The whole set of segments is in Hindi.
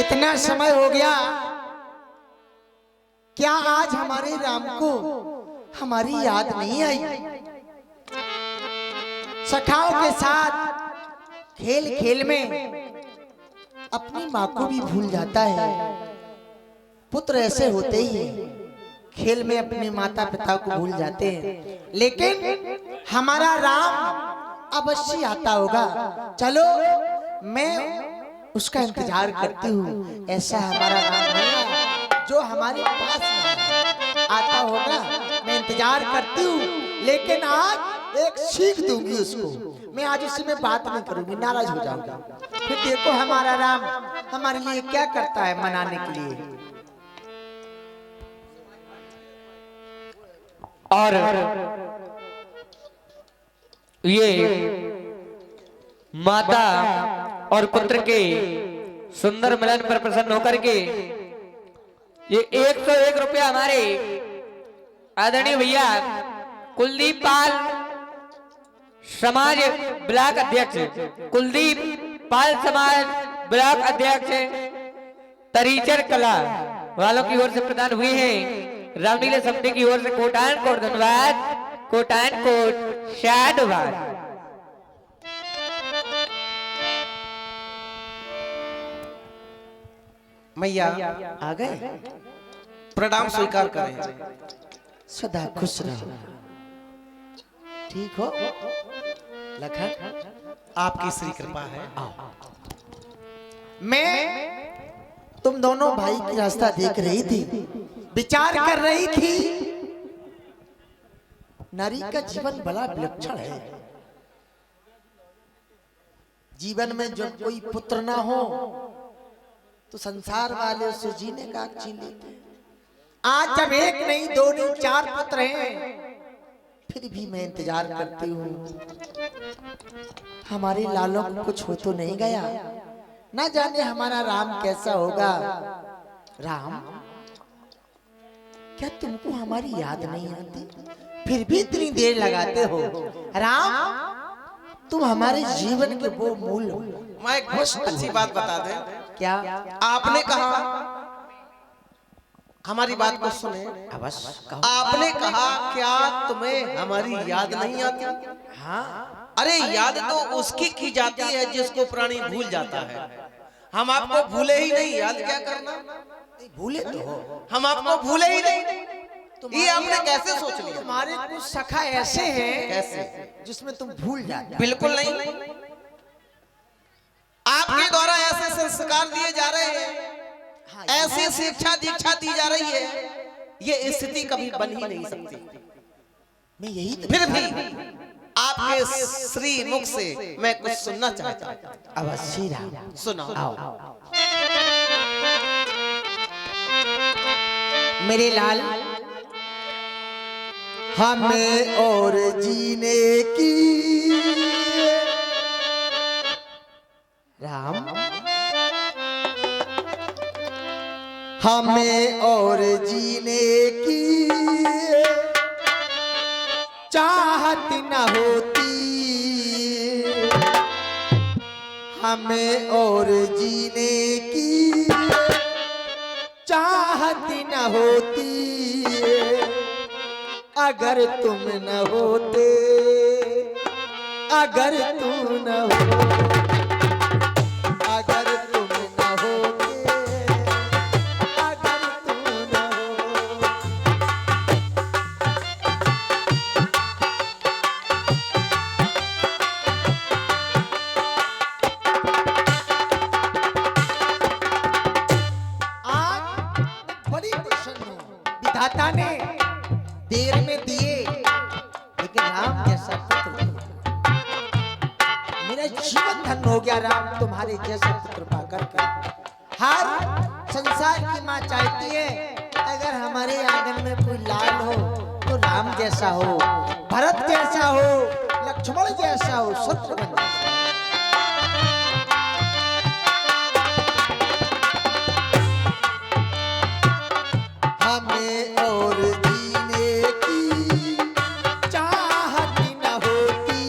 इतना समय हो गया, क्या आज हमारे राम को हमारी याद नहीं आई? सखाओं के साथ खेल खेल में अपनी माँ को भी भूल जाता है। पुत्र ऐसे होते ही हैं, खेल में अपने माता पिता को भूल जाते हैं, लेकिन हमारा राम अवश्य आता होगा। चलो मैं उसका इंतजार करती हूँ। ऐसा हमारा राम है जो हमारे पास आता होगा, मैं इंतजार करती हूँ। लेकिन आज एक सीख दूंगी उसको, मैं आज उसी में बात नहीं करूंगी, नाराज हो जाऊंगा। फिर देखो हमारा राम हमारे लिए क्या करता है मनाने के लिए। और ये माता और पुत्र के सुंदर मिलन पर प्रसन्न होकर के ये 101 रुपया हमारे आदरणीय भैया कुलदीप पाल समाज ब्लॉक अध्यक्ष, कुलदीप पाल समाज ब्लॉक अध्यक्ष तरीचर कला वालों की ओर से प्रदान हुए हैं। रामलीला समिति की ओर से कोटान कोट धन्यवाद, कोटान कोट शादवाद। मैया आ गए, प्रणाम स्वीकार करें। सदा खुश रहो, ठीक हो लखन? आपकी श्री कृपा है। मैं तुम दोनों भाई की रास्ता देख रही थी, विचार कर रही थी। नारी का जीवन बड़ा विलक्षण है। जीवन में जब कोई पुत्र ना हो तो संसार वाले उससे जीने का छीन लेते हैं। आज जब एक नहीं, दो नहीं, 4 पुत्र हैं, फिर भी मैं इंतजार करती हूँ। हमारे लालों को कुछ हो तो नहीं गया? ना जाने हमारा राम कैसा होगा। राम, क्या तुमको हमारी याद नहीं आती? फिर भी इतनी देर लगाते हो। राम, तुम हमारे जीवन के वो मूल हो। मैं एक बहुत अच्छी बात बता दें। क्या? आपने कहा, हमारी बात को सुने। अवश्य कहो। आपने कहा क्या तुम्हें हमारी याद नहीं आती? हाँ, अरे याद तो उसकी की जाती है जिसको प्राणी भूल जाता है। हम आपको भूले ही नहीं, याद क्या करना? भूले तो हो, हम आपको भूले ही नहीं। ये आपने कैसे सोच लिया? तुम्हारे कुछ सखा ऐसे हैं कैसे? जिसमें तुम भूल जाते। बिल्कुल नहीं। आपके द्वारा ऐसे संस्कार दिए जा रहे हैं, ऐसी शिक्षा दीक्षा दी जा रही है, ये स्थिति कभी बन ही नहीं सकती। मैं यही तो फिर भी आपके श्री मुख से मैं कुछ सुनना चाहता हूं। अवश्य राम, सुनाओ। आओ। मेरे लाल, हमें और जीने की राम, हमें और जीने की चाहत न होती, हमें और जीने की चाहत न होती, अगर तुम न होते, अगर तुम न हो, अगर तुम न होते, अगर तुम न हो। आज बड़ी प्रसन्न हूं, विधाता ने देर में दिए, लेकिन राम जैसा पुत्र दिया। मेरा जीवन धन्य हो गया राम तुम्हारे जैसा पुत्र पाकर के। हर संसार की माँ चाहती है अगर हमारे आंगन में कोई लाल हो तो राम जैसा हो, भरत जैसा हो, लक्ष्मण जैसा हो, शत्रुघ्न जैसा हो। हमें और जीने की चाहत न होती,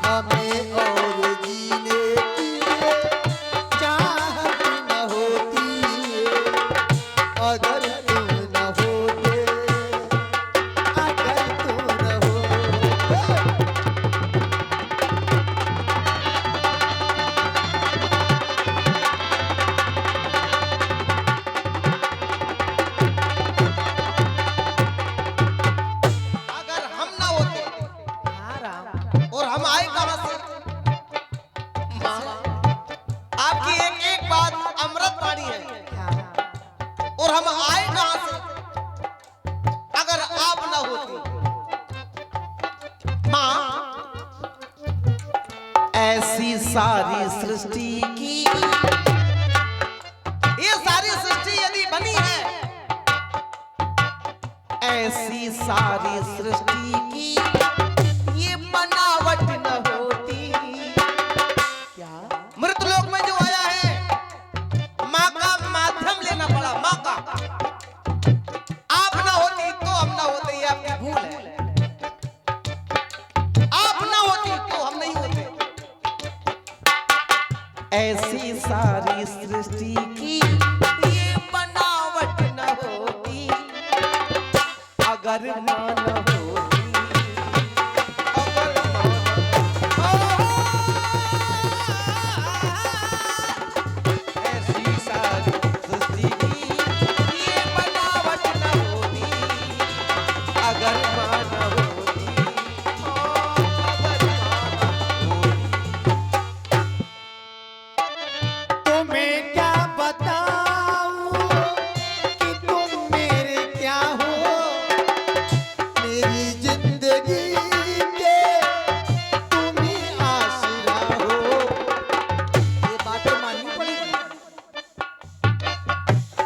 हमें और जीने की चाहत माँ ऐसी सारी सृष्टि की, ये सारी सृष्टि यदि बनी है, ऐसी सारी सृष्टि की ये बनावट न होती। क्या? मृतलोक में जो आया है, माँ का माध्यम लेना पड़ा, माँ का। आप ना होती तो हम ना होते, ये आपकी भूल है। आप ना होती तो हम नहीं होते। ऐसी सारी सृष्टि की ये बनावट न होती, अगर माँ न होती, अगर ऐसी सारी सृष्टि की ये बनावट न होती, अगर माँ न होती, अगर माँ न होती। तुम्हें क्या बताऊं कि तुम मेरे क्या हो, मेरी जिंदगी के तुम ही आसरा हो। ये बात तो माननी पड़ेगी।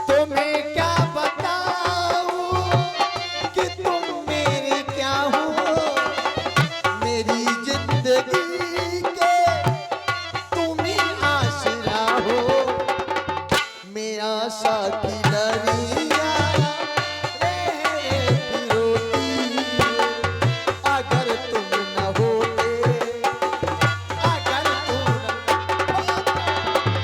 तुम्हें क्या बताऊं कि तुम मेरे क्या हो, मेरी जिंदगी के तुम ही आसरा हो। मेरा साथी दरिया रे रोटी, अगर तुम न होते, अगर तुम न होते।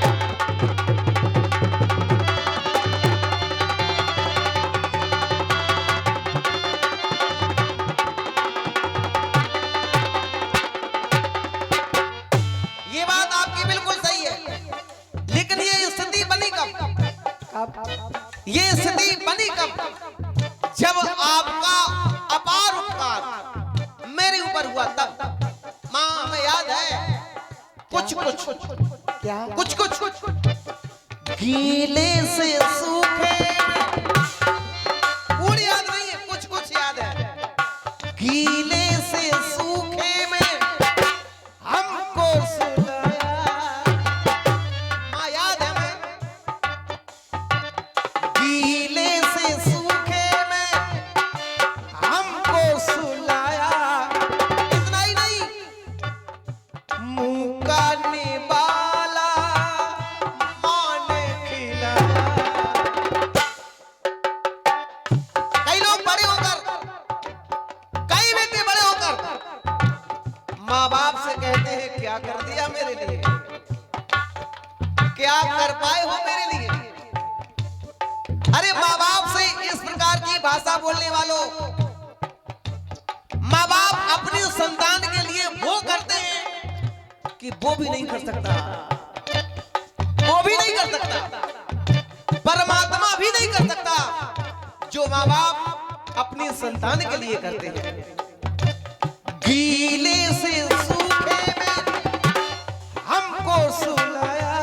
ये बात आपकी बिल्कुल सही है, लेकिन ये स्थिति बनी कब? ये स्थिति बनी कब? जब आपका अपार उपकार मेरे ऊपर हुआ तब। माँ हमें याद है कुछ कुछ क्या? कुछ कुछ गीले से सूखे में, पूरी याद नहीं है, कुछ कुछ याद है। गीले से सूखे में हमको सुलाया, माँ याद है हमें। गीले से सूखे में हमको सुलाया, इतना ही नहीं, मुंह का निवाला माँ ने खिलाया। कई लोग बड़े होकर, कई व्यक्ति बड़े होकर माँ बाप से कहते हैं क्या कर दिया मेरे लिए, क्या कर पाए हो मेरे लिए। अरे माँ बाप से इस प्रकार की भाषा बोलने वालों, माँ बाप अपनी संतान के लिए वो करते हैं कि वो भी नहीं कर सकता, वो भी नहीं कर सकता, परमात्मा भी नहीं कर सकता जो माँ बाप अपनी संतान के लिए करते हैं। गीले से सूखे में हमको सुलाया,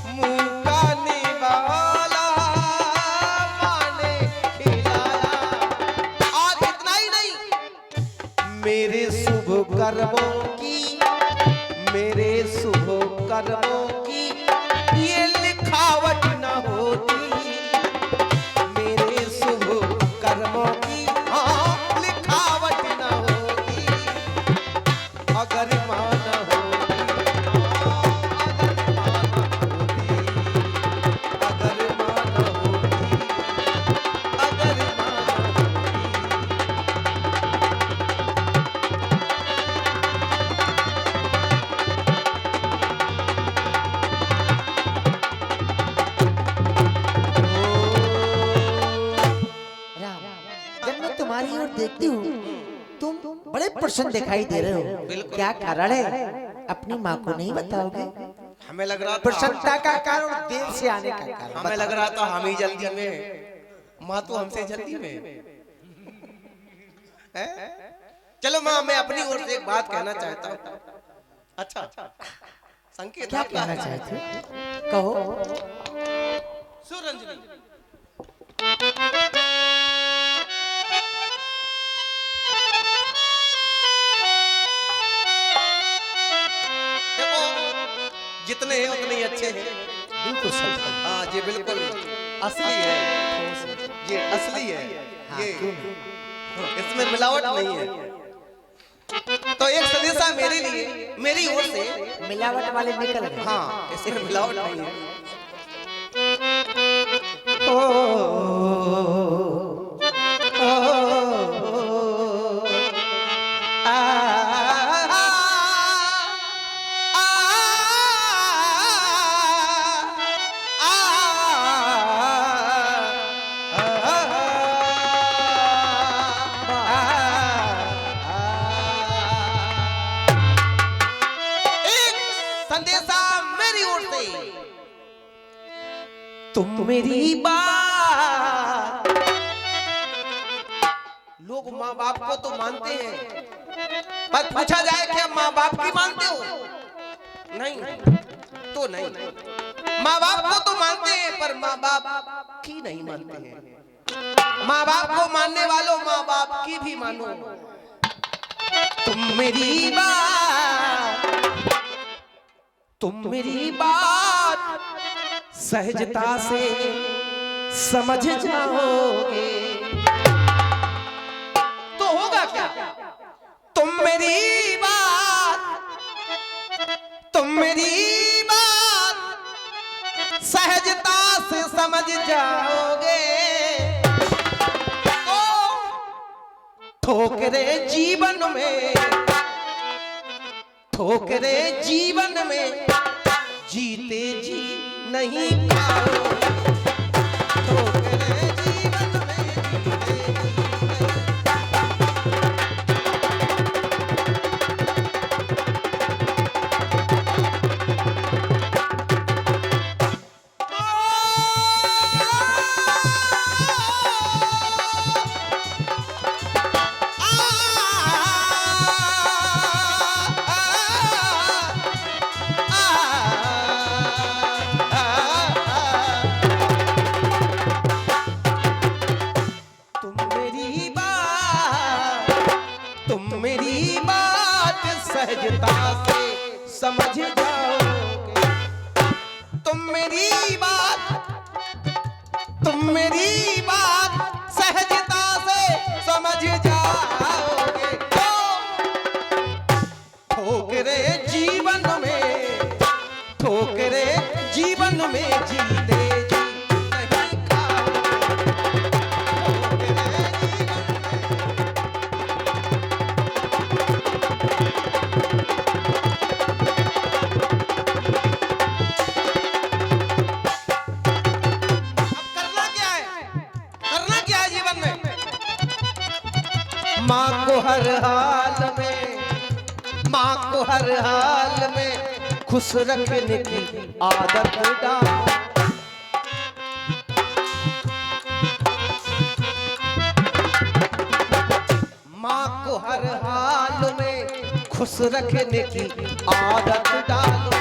मुंह का निवाला माँ ने खिलाया। आज इतना ही नहीं, मेरे शुभ कर्मों की, मेरे शुभ कर्मों की ये लिखावट न होती, मेरे शुभ कर्मों की हाँ लिखावट न होती, अगर माँ न होती, अगर माँ न होती, अगर माँ न राम, जब मैं तुम्हारी ओर देखती हूँ तुम बड़े प्रसन्न दिखाई दे रहे हो। बिल्कुल। क्या कारण है? अपनी माँ को नहीं बताओगे? हमें लग रहा था, प्रसन्नता का कारण, देर से आने का कारण हमें लग रहा था हम ही जल्दी में, माँ तो हमसे जल्दी में है? चलो माँ, मैं अपनी ओर से एक बात कहना चाहता हूँ। अच्छा संकेत क्या आपका कहना है? चाहते हो? कहो। सुरंजनी, जितने हैं उतने ही अच्छे हैं। बिल्कुल सही। हाँ जी बिल्कुल असली है, ये असली है, ये इसमें मिलावट नहीं है। तो एक संदेशा मेरे लिए, मेरी ओर से। मिलावट वाले निकल गए। हाँ, इसमें मिलावट नहीं है। संदेशा मेरी ओर से। तुम मेरी बात, लोग माँ बाप को तो मानते हैं, पर पूछा जाए क्या माँ बाप की मानते हो? नहीं, तो नहीं। माँ बाप को तो मानते हैं पर माँ बाप की नहीं मानते हैं। माँ बाप को मानने वालों माँ बाप की भी मानो। तुम मेरी बात, तुम मेरी बात सहजता से समझ जाओगे तो होगा क्या? तुम मेरी बात, तुम मेरी बात सहजता से समझ जाओगे तो ठोकरे जीवन में, ठोकरे जीवन में जीते जी नहीं खाओ, ठोकरे जीवन में जीते जी सहजता से समझ जाओगे। तुम मेरी बात, तुम मेरी बात सहजता से समझ जाओगे तो ठोकरे जीवन में, ठोकरे जीवन में जीते जी नहीं खाओगे, ठोकरे माँ को हर हाल में, माँ को हर हाल में खुश रखने की आदत डालो। माँ को हर हाल में खुश रखने की आदत डालो।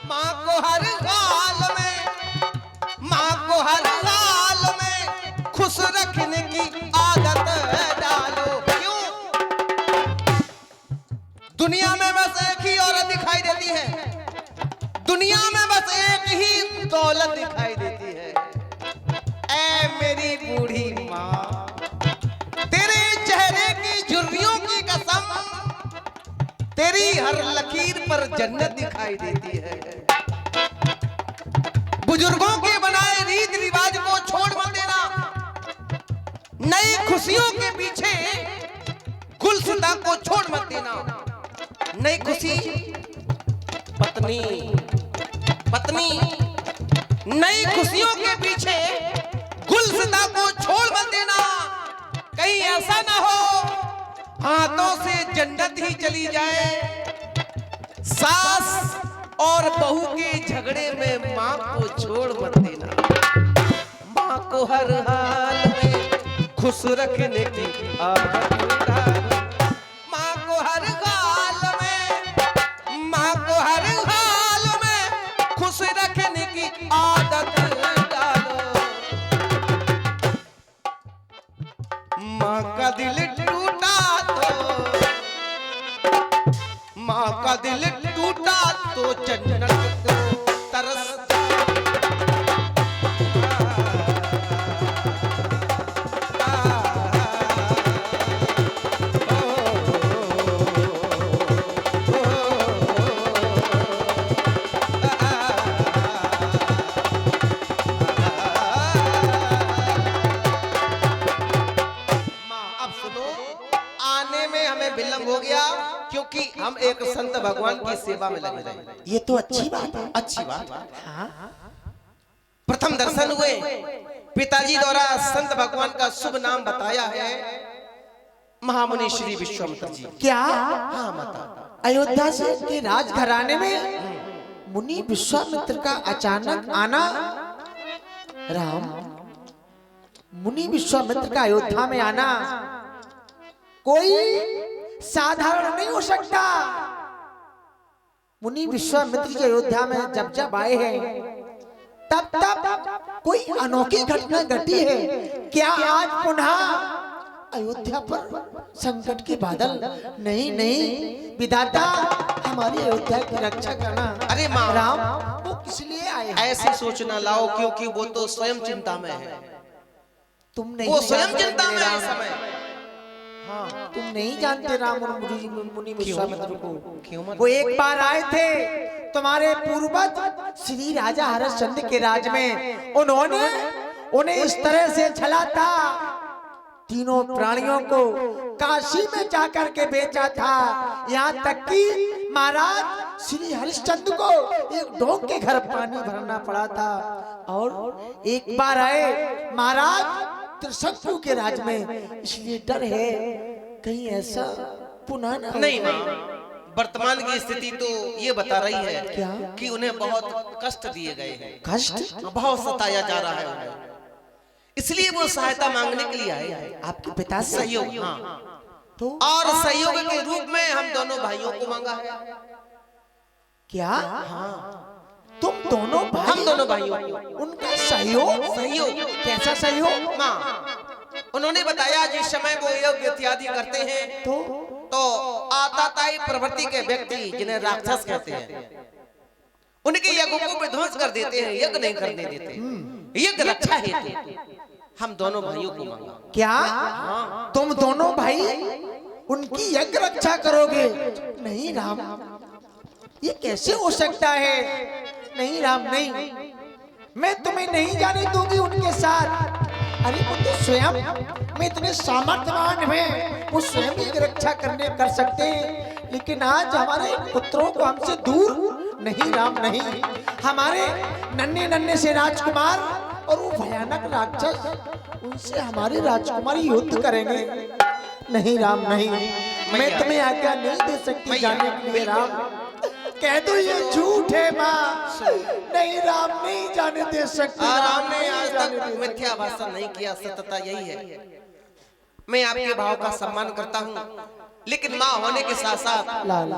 माँ को हर हाल में, माँ को हर हाल में खुश रखने की आदत डालो। दुनिया में बस एक ही औरत दिखाई देती है, दुनिया में बस एक ही दौलत दिखाई देती है। ऐ मेरी बूढ़ी माँ, तेरे चेहरे की झुर्रियों की कसम, तेरी हर लकीर पर जन्नत दिखाई देती है। बुजुर्गों के बनाए रीत रिवाज को छोड़ मत देना, नई खुशियों के पीछे गुलसिता को छोड़ मत देना। नई खुशी पत्नी, पत्नी नई खुशियों के पीछे गुलसिता को छोड़ मत देना। कहीं ऐसा ना हो हाथों से जन्नत ही चली जाए। सास और बहू के झगड़े में माँ को छोड़ मत देना। माँ को हर हाल में खुश रखने की आदत डालो। माँ को हर हाल में, माँ को हर हाल में खुश रखने की आदत डालो। माँ का दिल टूटा तो, माँ का दिल टूटा तो जन्नत आने में हमें विलंब हो गया, क्योंकि हम एक संत भगवान की सेवा में लगे रहे। ये तो अच्छी बात है। अच्छी बात। हाँ प्रथम दर्शन हुए, पिताजी द्वारा संत भगवान का शुभ नाम बताया है, महामुनि श्री विश्वामित्र जी। क्या? हाँ माता। अयोध्या से के राजघराने में मुनि विश्वामित्र का अचानक आना। राम, मुनि विश्वामित्र का अयोध्या में आना कोई साधारण नहीं हो सकता। मुनि विश्वामित्र जी अयोध्या में जब जब आए हैं तब तब कोई अनोखी घटना घटी है। क्या आज पुनः अयोध्या पर संकट के बादल? नहीं नहीं विधाता, हमारी अयोध्या की रक्षा करना। अरे माँ, राम, वो किस लिए आए हैं? ऐसी सोचना लाओ, क्योंकि वो तो स्वयं चिंता में है। तुम नहीं वो स्वयं जानते चिंता में है इस राम। समय। हाँ, तुम नहीं जानते राम और मुनि विश्वामित्र को। क्यों मत? वो एक बार आए थे तुम्हारे पूर्वज श्री राजा हरिश्चंद्र के राज में। उन्होंने उन्हें इस तरह से छला था, तीनों प्राणियों को काशी में जाकर के बेचा था। यहाँ तक कि महाराज श्री हरिश्चंद्र को एक ढोंग के घर पानी भरना पड़ा था। और एक बार आए महाराज त्रिशंकु के राज में, इसलिए डर है कहीं ऐसा पुनः ना हो। नहीं माँ, वर्तमान की स्थिति तो ये बता रही है क्या? कि उन्हें बहुत कष्ट दिए गए हैं, कष्ट? बहुत सताया जा रहा है उन्हें, इसलिए वो सहायता मांगने के लिए आए हैं। आपके पिता से सहयोग। हाँ। तो और सहयोग के रूप में हम दोनों भाइयों को मांगा है। क्या? हाँ, तुम दोनों भाई? हम दोनों भाइयों को। उनका सहयोग? सहयोग? कैसा सहयोग? माँ, उन्होंने बताया जिस समय वो यज्ञ इत्यादि करते हैं तो आताताई प्रवृत्ति के व्यक्ति, जिन्हें राक्षस कहते हैं, उनके यज्ञ को विध्वंस कर देते हैं, यज्ञ नहीं करने देते। यज्ञ रक्षा हेतु हम दोनों भाइयों को मांगा। क्या? हाँ। तुम दोनों भाई उनकी यज्ञ रक्षा करोगे? नहीं राम, ये कैसे हो सकता है? नहीं राम, नहीं, मैं तुम्हें नहीं जाने दूंगी उनके साथ। अरे वो तो स्वयं में इतने सामर्थ्यवान हैं, वो स्वयं की रक्षा कर सकते हैं, लेकिन आज हमारे पुत्रों को हमसे दूर। नहीं राम, नहीं, हमारे नन्हे नन्हे से राजकुमार और वो भयानक राक्षस, उनसे हमारी राजकुमारी युद्ध करेंगे। नहीं राम, नहीं, मैं तुम्हें आज्ञा नहीं दे सकती जाने के लिए। राम, कह दो ये झूठ है माँ। नहीं राम, नहीं जाने दे सकती। राम ने आज तक मिथ्या भाषण नहीं किया, सत्यता यही है। मैं आपके भाव का सम्मान करता हूँ, लेकिन माँ होने के साथ साथ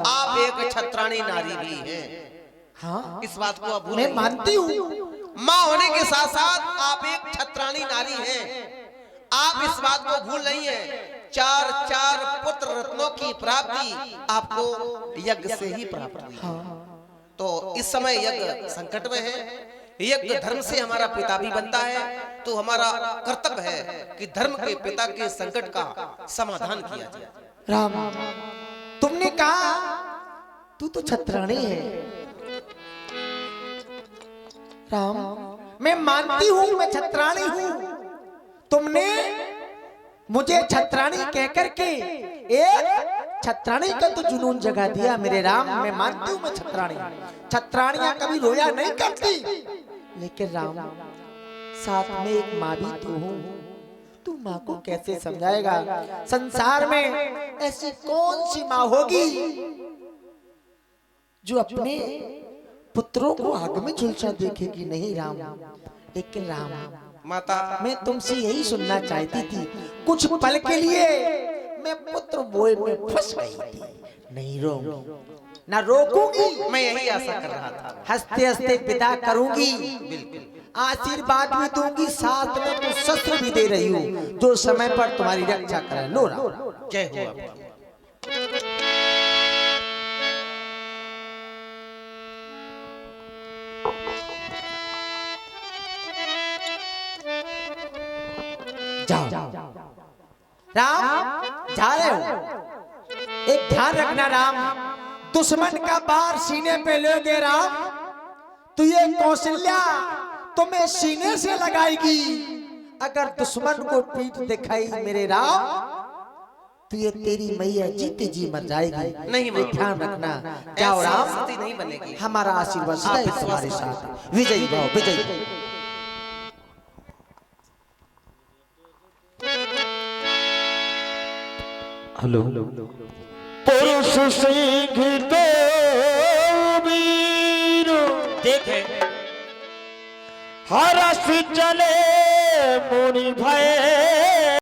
आप एक छत्राणी नारी भी हैं। हाँ, इस बात को आप मैं मानती हूँ। माँ होने के साथ साथ आप एक छत्राणी नारी हैं। आप इस बात को भूल नहीं है। चार चार पुत्र रत्नों की प्राप्ति आपको यज्ञ से ही प्राप्त हुई। तो इस समय यज्ञ संकट में है। यज्ञ धर्म से हमारा पिता भी बनता है, तो हमारा कर्तव्य है कि धर्म के पिता के संकट का समाधान किया जाए। राम, तुमने कहा तू तो छत्राणी है। राम, मैं मानती हूँ मैं छत्राणी हूँ। तुमने मुझे छत्राणी कहकर के एक छत्राणी का तो जुनून जगा दिया मेरे राम। मैं मानती हूँ मैं छत्राणी। छत्राणियां कभी रोया नहीं करती, लेकिन राम साथ में एक माँ भी तो हूँ। तू माँ को कैसे समझाएगा? संसार में ऐसी कौन सी माँ होगी जो अपने पुत्रों को आग में झुलसा देखेगी? नहीं राम, लेकिन राम माता, मैं तुमसे यही सुनना चाहती थी। कुछ पल के लिए मैं पुत्र मोह में फंस गई थी। नहीं रोऊंगी, ना रोकूंगी। मैं यही आशा कर रहा था। हंसते हंसते विदा करूंगी, बिल्कुल। आशीर्वाद भी दूंगी, साथ में कुछ शस्त्र भी दे रही हूँ जो समय पर तुम्हारी रक्षा करे। लो राम, जय हो आपकी। जाओ राम, जा रहे हो? एक ध्यान रखना राम, दुश्मन का बार सीने पे लोगे राम, तो ये कौशल्या तुम्हें सीने से लगाएगी। अगर दुश्मन को पीठ दिखाई मेरे राम, तो ये तेरी मैया जीते जी मर जाएगी। नहीं माँ। ध्यान रखना। जाओ ऐसी राम, स्थिति नहीं बनेगी। हमारा आशीर्वाद सदा ही तुम्हारे साथ। विजयी भव, विजयी। हेलो पुरुष सिंह तो वीर देखे हरस चले मुनि भय